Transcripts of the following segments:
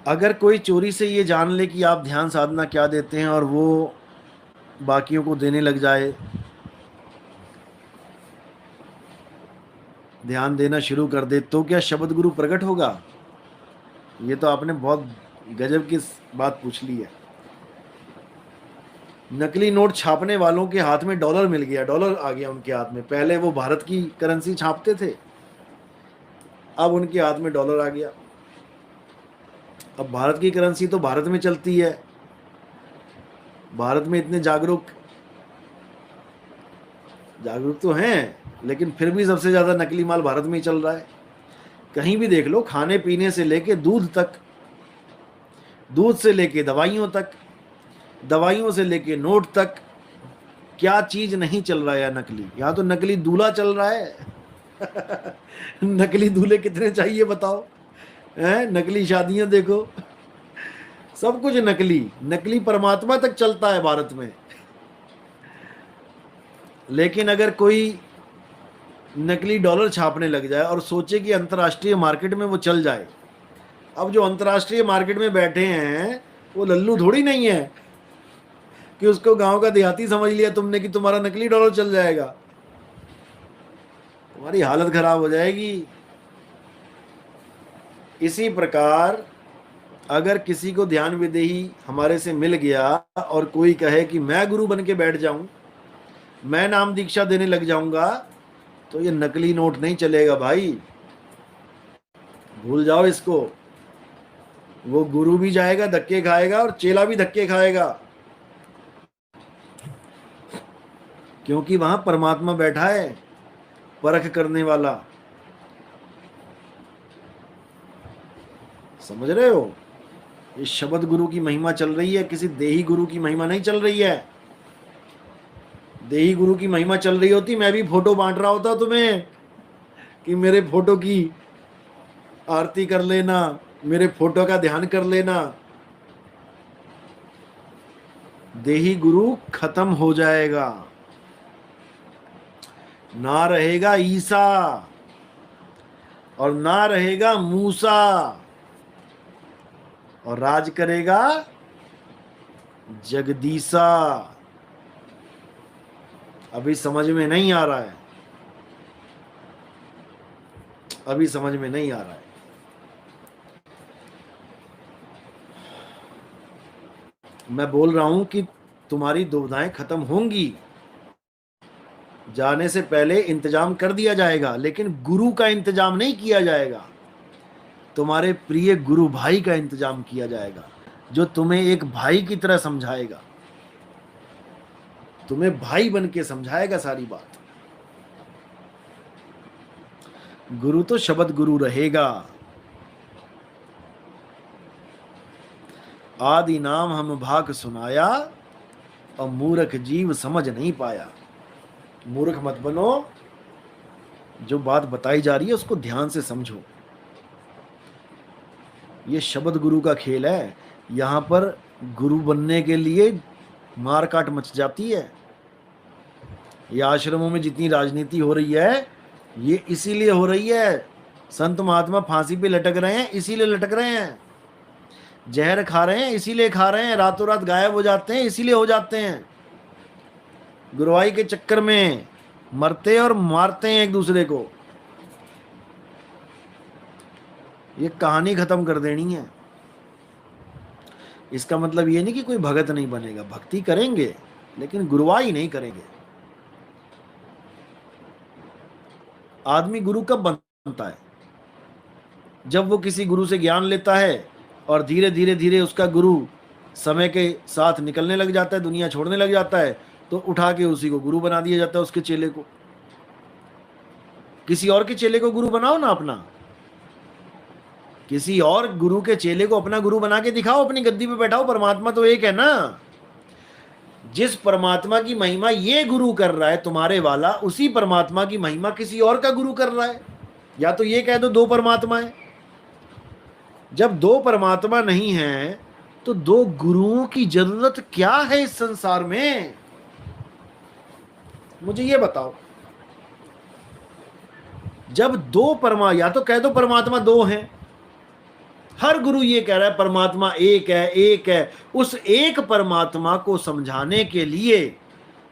अगर कोई चोरी से ये जान ले कि आप ध्यान साधना क्या देते हैं और वो बाकियों को देने लग जाए, ध्यान देना शुरू कर दे, तो क्या शब्द गुरु प्रकट होगा? ये तो आपने बहुत गजब की बात पूछ ली है। नकली नोट छापने वालों के हाथ में डॉलर मिल गया, डॉलर आ गया उनके हाथ में। पहले वो भारत की करेंसी छापते थे, अब उनके हाथ में डॉलर आ गया। अब भारत की करेंसी तो भारत में चलती है, भारत में इतने जागरूक जागरूक तो हैं, लेकिन फिर भी सबसे ज्यादा नकली माल भारत में ही चल रहा है। कहीं भी देख लो, खाने पीने से लेके दूध तक, दूध से लेके दवाइयों तक, दवाइयों से लेके नोट तक, क्या चीज नहीं चल रहा है नकली। यहाँ तो नकली दूल्हा चल रहा है। नकली दूल्हे कितने चाहिए बताओ, हैं? नकली शादियां देखो, सब कुछ नकली। नकली परमात्मा तक चलता है भारत में। लेकिन अगर कोई नकली डॉलर छापने लग जाए और सोचे कि अंतर्राष्ट्रीय मार्केट में वो चल जाए, अब जो अंतर्राष्ट्रीय मार्केट में बैठे हैं वो लल्लू थोड़ी नहीं है कि उसको गांव का देहाती समझ लिया तुमने कि तुम्हारा नकली डॉलर चल जाएगा। तुम्हारी हालत खराब हो जाएगी। इसी प्रकार अगर किसी को ध्यान विदेही हमारे से मिल गया और कोई कहे कि मैं गुरु बन के बैठ जाऊं, मैं नाम दीक्षा देने लग जाऊंगा, तो ये नकली नोट नहीं चलेगा भाई, भूल जाओ इसको। वो गुरु भी जाएगा धक्के खाएगा और चेला भी धक्के खाएगा, क्योंकि वहां परमात्मा बैठा है, परख करने वाला। समझ रहे हो? ये शब्द गुरु की महिमा चल रही है, किसी देही गुरु की महिमा नहीं चल रही है। देही गुरु की महिमा चल रही होती, मैं भी फोटो बांट रहा होता तुम्हें कि मेरे फोटो की आरती कर लेना, मेरे फोटो का ध्यान कर लेना। देही गुरु खत्म हो जाएगा, ना रहेगा ईसा और ना रहेगा मूसा, और राज करेगा जगदीसा। अभी समझ में नहीं आ रहा है, अभी समझ में नहीं आ रहा है। मैं बोल रहा हूं कि तुम्हारी दुविधाएं खत्म होंगी, जाने से पहले इंतजाम कर दिया जाएगा, लेकिन गुरु का इंतजाम नहीं किया जाएगा। तुम्हारे प्रिय गुरु भाई का इंतजाम किया जाएगा, जो तुम्हें एक भाई की तरह समझाएगा, तुम्हें भाई बन के समझाएगा सारी बात। गुरु तो शब्द गुरु रहेगा। आदि नाम हम भाग सुनाया और मूर्ख जीव समझ नहीं पाया। मूर्ख मत बनो, जो बात बताई जा रही है उसको ध्यान से समझो। ये शब्द गुरु का खेल है। यहां पर गुरु बनने के लिए मार काट मच जाती है। ये आश्रमों में जितनी राजनीति हो रही है, ये इसीलिए हो रही है। संत महात्मा फांसी पे लटक रहे हैं, इसीलिए लटक रहे हैं। जहर खा रहे हैं, इसीलिए खा रहे हैं। रातों रात गायब हो जाते हैं, इसीलिए हो जाते हैं। गुरुवाई के चक्कर में मरते और मारते हैं एक दूसरे को। ये कहानी खत्म कर देनी है। इसका मतलब ये नहीं कि कोई भगत नहीं बनेगा, भक्ति करेंगे, लेकिन गुरुवाई नहीं करेंगे। आदमी गुरु कब बनता है? जब वो किसी गुरु से ज्ञान लेता है और धीरे धीरे धीरे उसका गुरु समय के साथ निकलने लग जाता है, दुनिया छोड़ने लग जाता है, तो उठा के उसी को गुरु बना दिया जाता है, उसके चेले को। किसी और के चेले को गुरु बनाओ ना अपना, किसी और गुरु के चेले को अपना गुरु बना के दिखाओ, अपनी गद्दी पे बैठाओ। परमात्मा तो एक है ना। जिस परमात्मा की महिमा ये गुरु कर रहा है तुम्हारे वाला, उसी परमात्मा की महिमा किसी और का गुरु कर रहा है। या तो ये कह दो दो परमात्मा है। जब दो परमात्मा नहीं है तो दो गुरुओं की जरूरत क्या है इस संसार में? मुझे ये बताओ। जब दो या तो कह दो परमात्मा दो हैं, हर गुरु ये कह रहा है परमात्मा एक है, एक है। उस एक परमात्मा को समझाने के लिए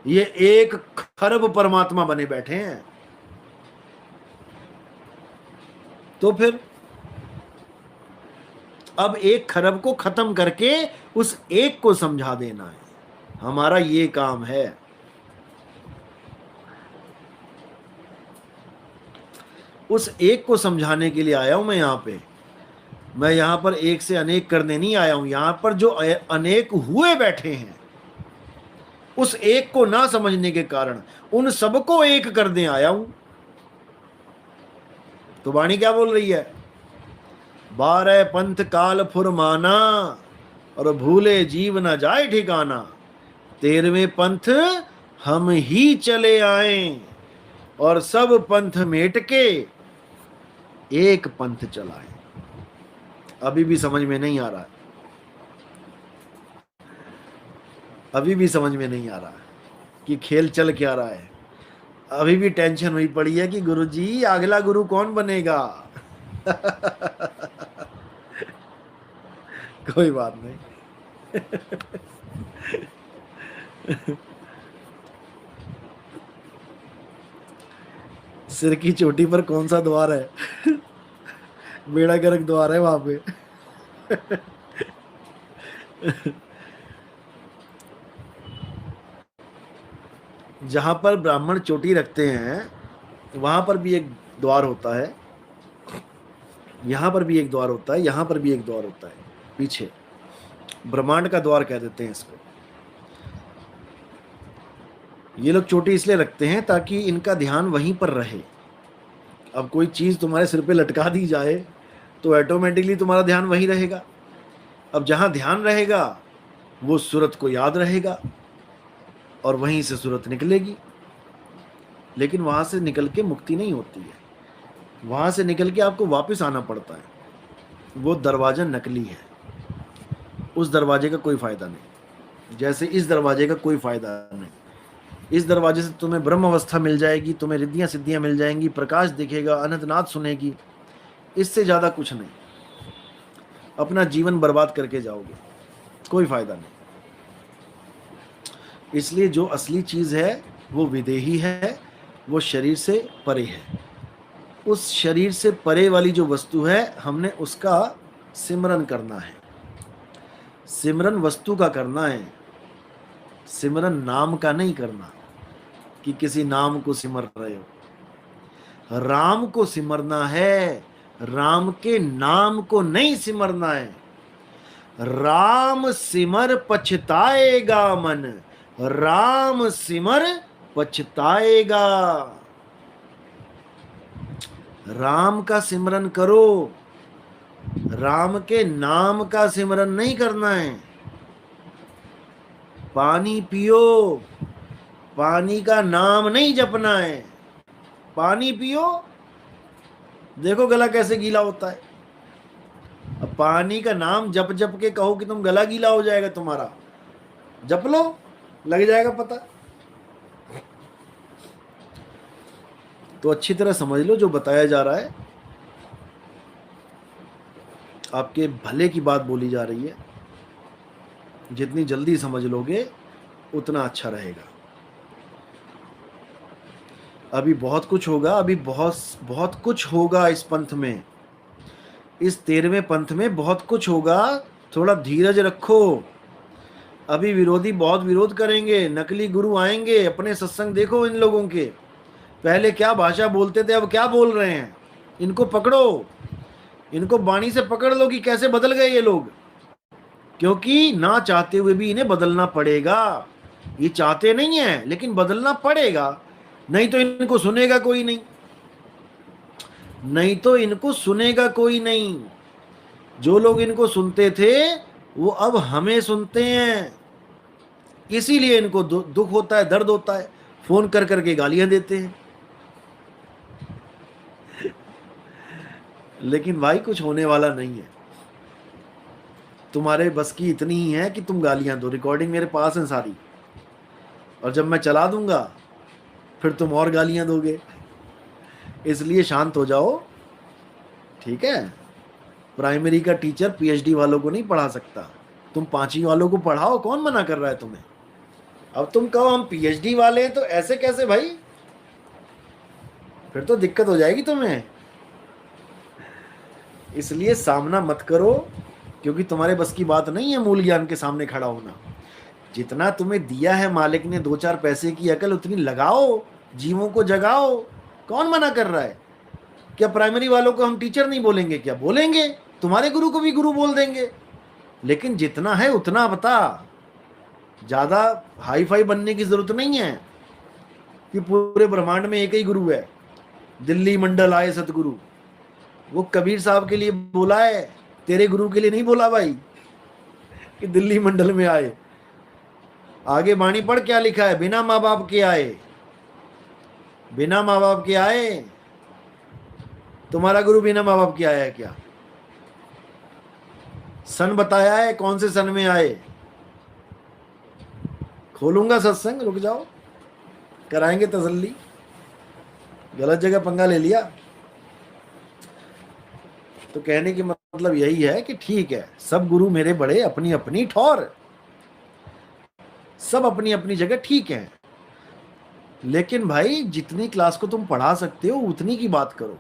ये 1 खरब परमात्मा बने बैठे हैं। तो फिर अब 1 खरब को खत्म करके उस एक को समझा देना है, हमारा ये काम है। उस एक को समझाने के लिए आया हूं मैं यहां पे। मैं यहां पर एक से अनेक करने नहीं आया हूं। यहां पर जो अनेक हुए बैठे हैं, उस एक को ना समझने के कारण उन सबको एक कर दे आया हूं। तो वाणी क्या बोल रही है? 12 पंथ काल फुरमाना, और भूले जीव न जाए ठिकाना। 13वें पंथ हम ही चले आए, और सब पंथ मेट के एक पंथ चलाए। अभी भी समझ में नहीं आ रहा है, अभी भी समझ में नहीं आ रहा कि खेल चल क्या रहा है। अभी भी टेंशन हुई पड़ी है कि गुरुजी अगला गुरु कौन बनेगा। कोई बात नहीं। सिर की चोटी पर कौन सा द्वार है? बेड़ा गर्क द्वार है वहां पे। जहां पर ब्राह्मण चोटी रखते हैं वहां पर भी एक द्वार होता है, यहां पर भी एक द्वार होता है, यहां पर भी एक द्वार होता है। पीछे ब्रह्मांड का द्वार कह देते हैं इसको। ये लोग चोटी इसलिए रखते हैं ताकि इनका ध्यान वहीं पर रहे। अब कोई चीज तुम्हारे सिर पे लटका दी जाए तो ऑटोमेटिकली तुम्हारा ध्यान वहीं रहेगा। अब जहां ध्यान रहेगा वो सूरत को याद रहेगा और वहीं से सूरत निकलेगी। लेकिन वहां से निकल के मुक्ति नहीं होती है, वहां से निकल के आपको वापस आना पड़ता है। वो दरवाजा नकली है, उस दरवाजे का कोई फायदा नहीं, जैसे इस दरवाजे का कोई फायदा नहीं। इस दरवाजे से तुम्हें ब्रह्म अवस्था मिल जाएगी, तुम्हें रिद्धियां सिद्धियां मिल जाएंगी, प्रकाश दिखेगा, अनंतनाद सुनेगी, इससे ज्यादा कुछ नहीं। अपना जीवन बर्बाद करके जाओगे, कोई फायदा नहीं। इसलिए जो असली चीज है वो विदेही है, वो शरीर से परे है। उस शरीर से परे वाली जो वस्तु है हमने उसका सिमरन करना है। सिमरन वस्तु का करना है, सिमरन नाम का नहीं करना कि किसी नाम को सिमर रहे हो। राम को सिमरना है, राम के नाम को नहीं सिमरना है। राम सिमर पछताएगा मन, राम सिमर पछताएगा। राम का सिमरन करो, राम के नाम का सिमरन नहीं करना है। पानी पियो, पानी का नाम नहीं जपना है। पानी पियो, देखो गला कैसे गीला होता है। अब पानी का नाम जप जप के कहो कि तुम गला गीला हो जाएगा तुम्हारा, जप लो, लग जाएगा पता। तो अच्छी तरह समझ लो जो बताया जा रहा है, आपके भले की बात बोली जा रही है। जितनी जल्दी समझ लोगे उतना अच्छा रहेगा। अभी बहुत कुछ होगा, अभी बहुत बहुत कुछ होगा इस पंथ में, इस 13वें पंथ में बहुत कुछ होगा। थोड़ा धीरज रखो। अभी विरोधी बहुत विरोध करेंगे, नकली गुरु आएंगे। अपने सत्संग देखो इन लोगों के, पहले क्या भाषा बोलते थे अब क्या बोल रहे हैं। इनको पकड़ो, इनको बाणी से पकड़ लो कि कैसे बदल गए ये लोग। क्योंकि ना चाहते हुए भी इन्हें बदलना पड़ेगा। ये चाहते नहीं है लेकिन बदलना पड़ेगा, नहीं तो इनको सुनेगा कोई नहीं, नहीं तो इनको सुनेगा कोई नहीं। जो लोग इनको सुनते थे वो अब हमें सुनते हैं, इसीलिए इनको दुख होता है, दर्द होता है, फोन कर करके गालियां देते हैं। लेकिन भाई कुछ होने वाला नहीं है। तुम्हारे बस की इतनी ही है कि तुम गालियां दो। रिकॉर्डिंग मेरे पास है सारी, और जब मैं चला दूंगा फिर तुम और गालियां दोगे। इसलिए शांत हो जाओ, ठीक है। प्राइमरी का टीचर पीएचडी वालों को नहीं पढ़ा सकता। तुम 5वीं वालों को पढ़ाओ, कौन मना कर रहा है तुम्हें? अब तुम कहो हम पीएचडी वाले हैं तो ऐसे कैसे भाई? फिर तो दिक्कत हो जाएगी तुम्हें। इसलिए सामना मत करो, क्योंकि तुम्हारे बस की बात नहीं है मूल ज्ञान के सामने खड़ा होना। जितना तुम्हें दिया है मालिक ने 2-4 पैसे की अकल, उतनी लगाओ, जीवों को जगाओ। कौन मना कर रहा है? क्या प्राइमरी वालों को हम टीचर नहीं बोलेंगे? क्या बोलेंगे, तुम्हारे गुरु को भी गुरु बोल देंगे। लेकिन जितना है उतना बता, ज्यादा हाई फाई बनने की जरूरत नहीं है कि पूरे ब्रह्मांड में एक ही गुरु है। दिल्ली मंडल आए सतगुरु, वो कबीर साहब के लिए बोला है, तेरे गुरु के लिए नहीं बोला भाई कि दिल्ली मंडल में आए। आगे बाणी पढ़ क्या लिखा है, बिना माँ बाप के आए, बिना माँ बाप के आए। तुम्हारा गुरु बिना माँ बाप के आया है क्या? सन बताया है, कौन से सन में आए? खोलूंगा सत्संग, रुक जाओ, कराएंगे तसल्ली। गलत जगह पंगा ले लिया। तो कहने की मतलब यही है कि ठीक है, सब गुरु मेरे बड़े अपनी अपनी ठौर, सब अपनी अपनी जगह ठीक है। लेकिन भाई जितनी क्लास को तुम पढ़ा सकते हो उतनी की बात करो।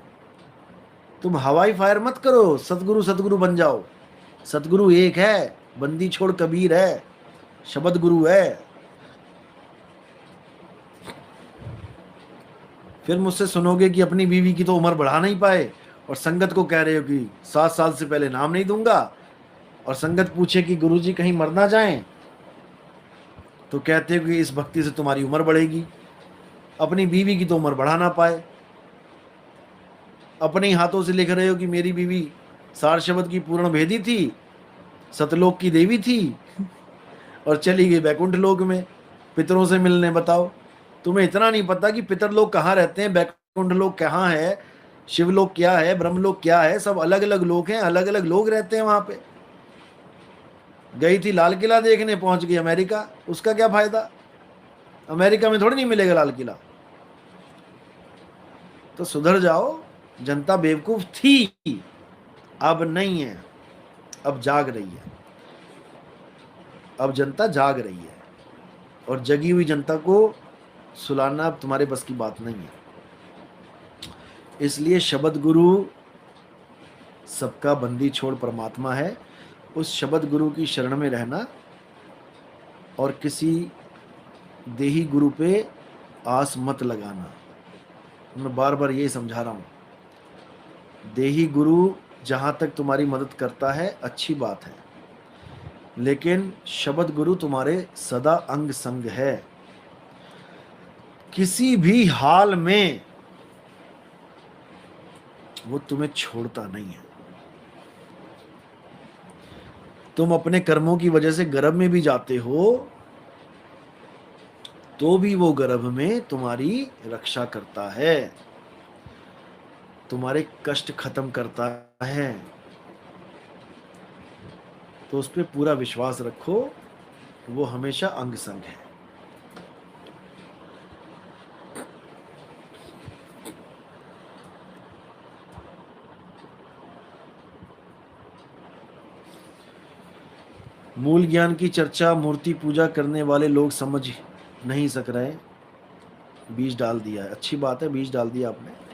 तुम हवाई फायर मत करो, सतगुरु सतगुरु बन जाओ। सतगुरु एक है, बंदी छोड़ कबीर है, शब्द गुरु है। फिर मुझसे सुनोगे कि अपनी बीवी की तो उम्र बढ़ा नहीं पाए, और संगत को कह रहे हो कि 7 साल से पहले नाम नहीं दूंगा, और संगत पूछे कि गुरुजी कहीं मर ना जाएं, तो कहते हो कि इस भक्ति से तुम्हारी उम्र बढ़ेगी। अपनी बीवी की तो उम्र बढ़ा ना पाए, अपने हाथों से लिख रहे हो कि मेरी बीवी सार शब्द की पूर्ण भेदी थी, सतलोक की देवी थी, और चली गई बैकुंठ लोक में पितरों से मिलने। बताओ, तुम्हें इतना नहीं पता कि पितर लोग कहाँ रहते हैं, बैकुंठ लोक कहाँ है, शिवलोक क्या है, ब्रह्मलोक क्या है, सब अलग अलग लोक हैं, अलग अलग लोग रहते हैं वहां पे। गई थी लाल किला देखने, पहुंच गई अमेरिका, उसका क्या फायदा? अमेरिका में थोड़ी नहीं मिलेगा लाल किला। तो सुधर जाओ, जनता बेवकूफ थी, अब नहीं है, अब जाग रही है। अब जनता जाग रही है, और जगी हुई जनता को सुलाना अब तुम्हारे बस की बात नहीं है। इसलिए शब्द गुरु सबका बंदी छोड़ परमात्मा है, उस शब्द गुरु की शरण में रहना, और किसी देही गुरु पे आस मत लगाना। मैं बार बार यही समझा रहा हूँ, देही गुरु जहां तक तुम्हारी मदद करता है अच्छी बात है, लेकिन शब्द गुरु तुम्हारे सदा अंग संग है। किसी भी हाल में वो तुम्हें छोड़ता नहीं है। तुम अपने कर्मों की वजह से गर्भ में भी जाते हो, तो भी वो गर्भ में तुम्हारी रक्षा करता है, तुम्हारे कष्ट खत्म करता है। तो उस पर पूरा विश्वास रखो, वो हमेशा अंग संग है। मूल ज्ञान की चर्चा मूर्ति पूजा करने वाले लोग समझ नहीं सक रहे। बीज डाल दिया है, अच्छी बात है, बीज डाल दिया आपने।